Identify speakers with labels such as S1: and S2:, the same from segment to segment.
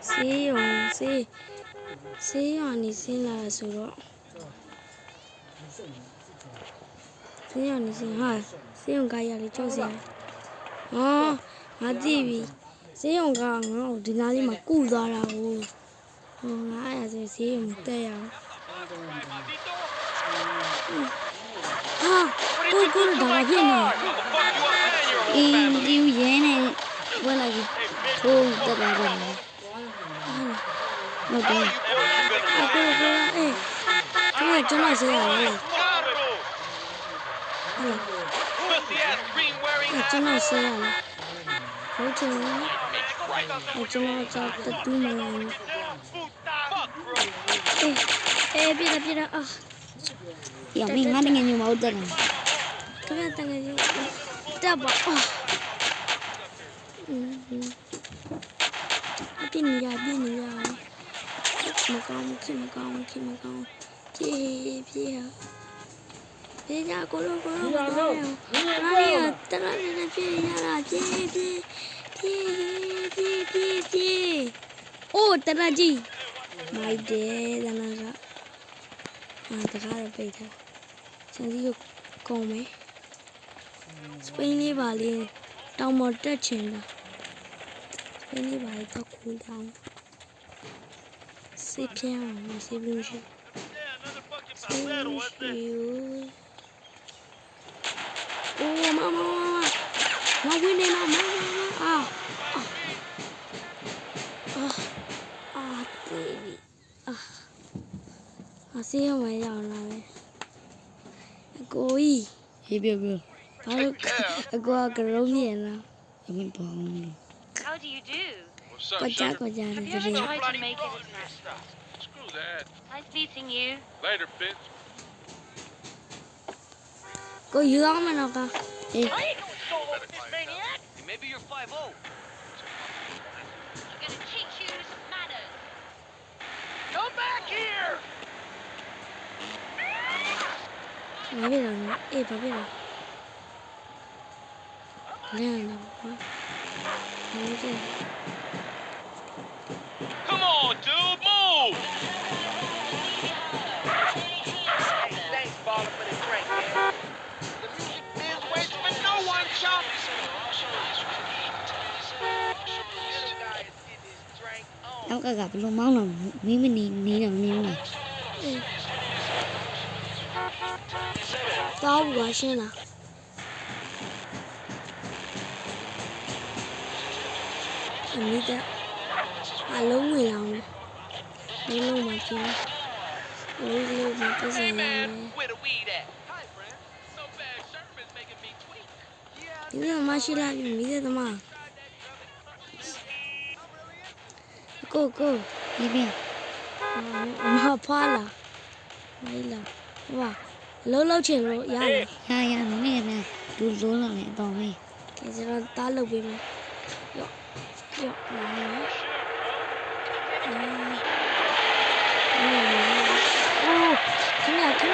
S1: ဆေးရုံနေစင်းလာဆိုတော့ဆေးရုံနေစင်းဟာဆေးရုံကရလေးကြောက်စရာငါသိပြီဆေးရုံကငါ့ကိုဒီနားလေးမှာကုသွားတာကိုငါအဲ့ဒါဆိုဆေးရုံတက်ရအောင်ကိုဒါဘာဖြစ်နေဒီရဲနေဝလာကြီးထိုးတက်လာတယ်ဟုတ်တယ်ကိုကျွန်တော်ဆေးရလားကျွန်တော်ဆေးရလားဟုတ်တယ်ကျွန်တော်ကြောက်တူးမလားပြေတာရမင်းငါတကယ်ညမဟုတ်တယ်တကယ်တပ်ပါပြင်းနေရမကောင်းပြေကြကိုလိုနားရတရနေပြေရတာပြေအိုးတရကြီးမိုက်တယ်လနာကတကားရပိတ်ထားစံစီကိုကုန်မယ်စပိန်လေးပါလေးတောင်ပေါ်တက်ချင်တာစပိန်လေးပါလေးတော့ခူးတောင်းစေးပြင်းအောင်စေးလို့ရှိအိုးမဝင်းနေမတေးဆေးရုံမှာရောက်လာပဲအကိုကြီးဟေးပြောဘာလို့အကိုကကရုံးနေလားအမပေါင်းလို့
S2: How do you do?
S1: ကိုကြတယ်
S2: Have you ever tried to make it as master?
S3: Screw that.
S2: Nice meeting you.
S3: Later, bitch.
S1: ကိုယူအောင်မနော်ကအေး
S2: I ain't going solo with this maniac.
S4: Maybe you're 5-0.
S2: I'm gonna teach you some manners.
S4: Come back here!
S1: ဘာဖြစ်လဲအေးဘာဖြစ်လဲလဲနော်ဘာလဲ
S3: Come on, dude, move!
S4: Hey, thanks, baller, for the drink, man. The music is waiting for no one, chump. This guy is getting his drink on.
S1: နောက်ကဘယ်လိုမောင်းတော့မင်းမနေတော့မင်းလားတောင်းပါရှင်းလားအမိကအလုံးဝင်အောင်လုံးမှာကျင်းလုံးမှာပြစင်နေ
S4: Where the weed at?
S3: Hi, friend. So bad, Sherman's making me tweak.
S1: ဒီကမရှိလာပြီမိတဲ့သမားကိုဒီပြန်မဖွာလာမိုင်းလာဟွာလုံးချင်လို့ရတယ်ရနည်းနည်းဒူလုံးလာမယ်အတော်မေးကဲကျွန်တော်တားလုပ်ပေးမယ်ရော့ခင်ဗ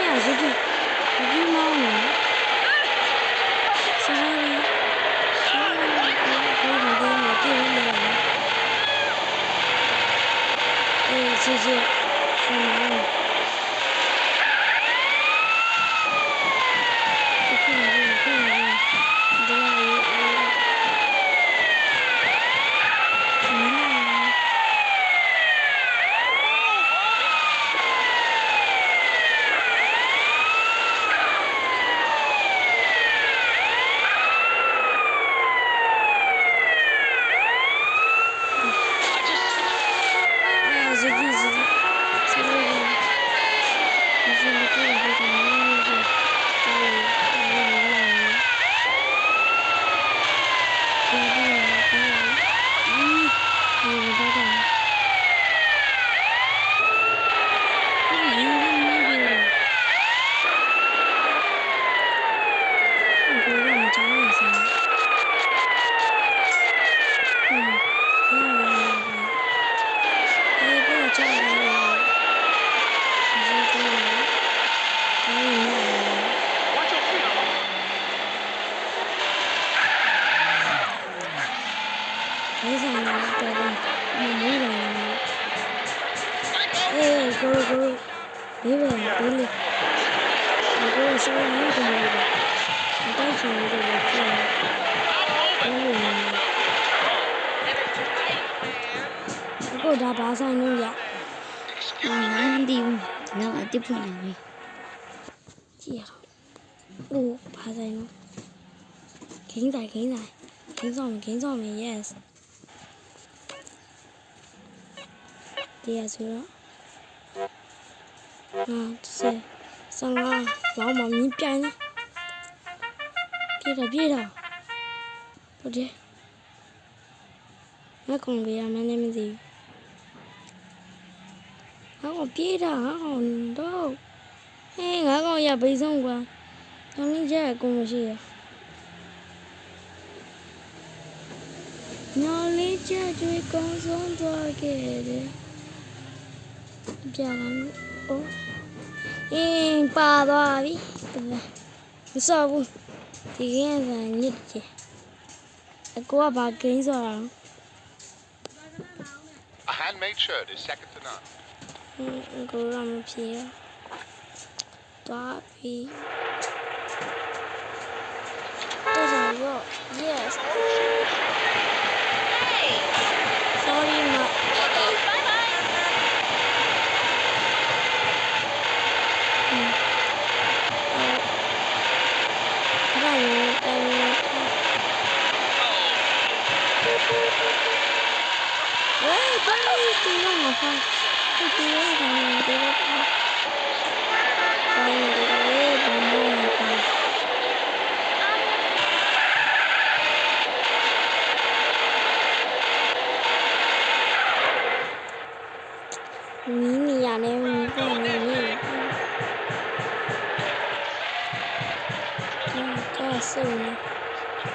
S1: ျာဇူကြီးမောင်းနေစားရီ谢谢， ဘေးလေကိုဆိုရင်ဒီလိုတိုက်ချင်လို့လည်းဖြစ်နေအခုဒါဘာဆိုင်လို့ရငါမသိဘူးတော့အတိဖွင့်နေပြီကြည့်ရအောင်ဘာဆိုင်လို့ဂိမ်းဆောင်မယ် yes တရားဆိုတော့15လောင်းမမြင်ပြိုင်နေပြေးတာဟုတ်တယ်ငါကောင်ပေးရမနဲ့မသိဘူးငါကောင်ပြေးတာငါကောင်တော့ငါကောင်ရပိတ်ဆုံးကွာတောင်းကြီးကြကုန်မရှိရညာလေးကြွေးကောင်းဆုံးသွားခဲ့တယ်ပြလာပါသွားပြီမစောဘူးဒီကင်းကညစ်တယ်အကူကဘာဂိမ်းဆိုတာ
S5: A handmade shirt is second to none.
S1: ကိုရမပြေသွားပြီတော့ရော yes sorry ma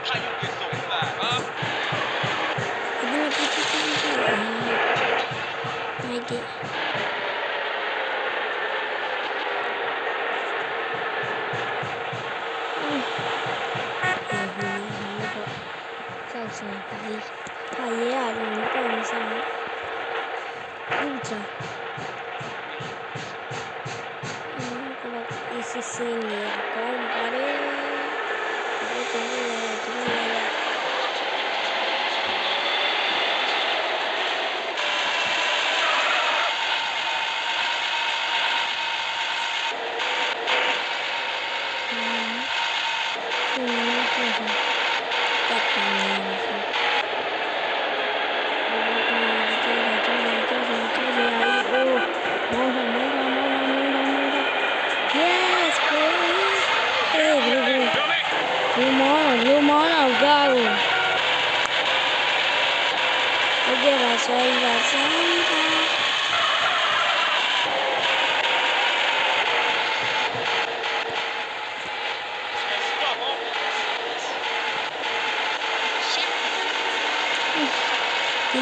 S3: How you get so fly, huh?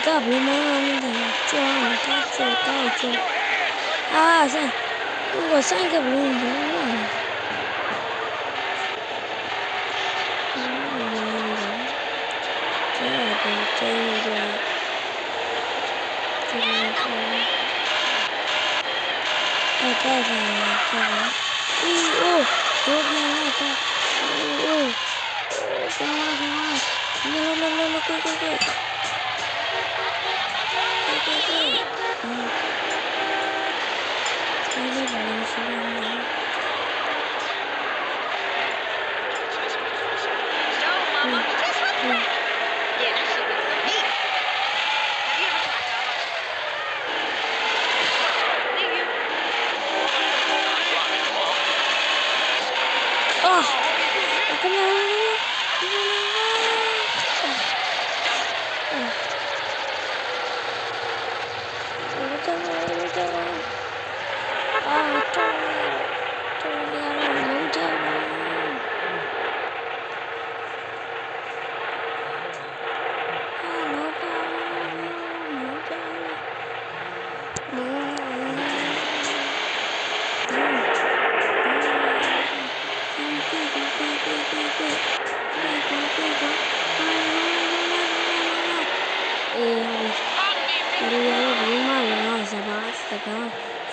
S3: Got me on John, was I got room?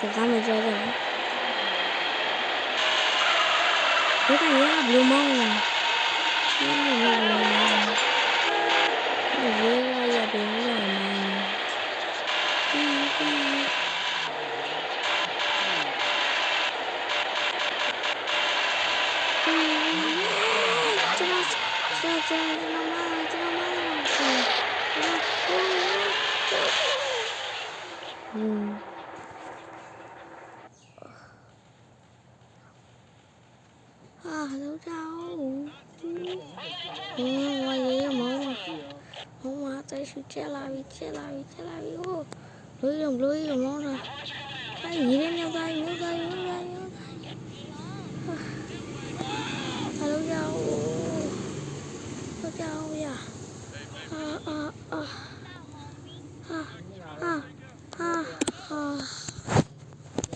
S1: စကားမပြောတော့ဘူးဒီကရဘလူးမောင်းလာဒီလိုမျိုးဒီရဘယ်လိုလဲhello chào ngoài đây mong mà tay sự che lại ô lưới đồng mong rồi cái gì đấy nhau tay hello chào ya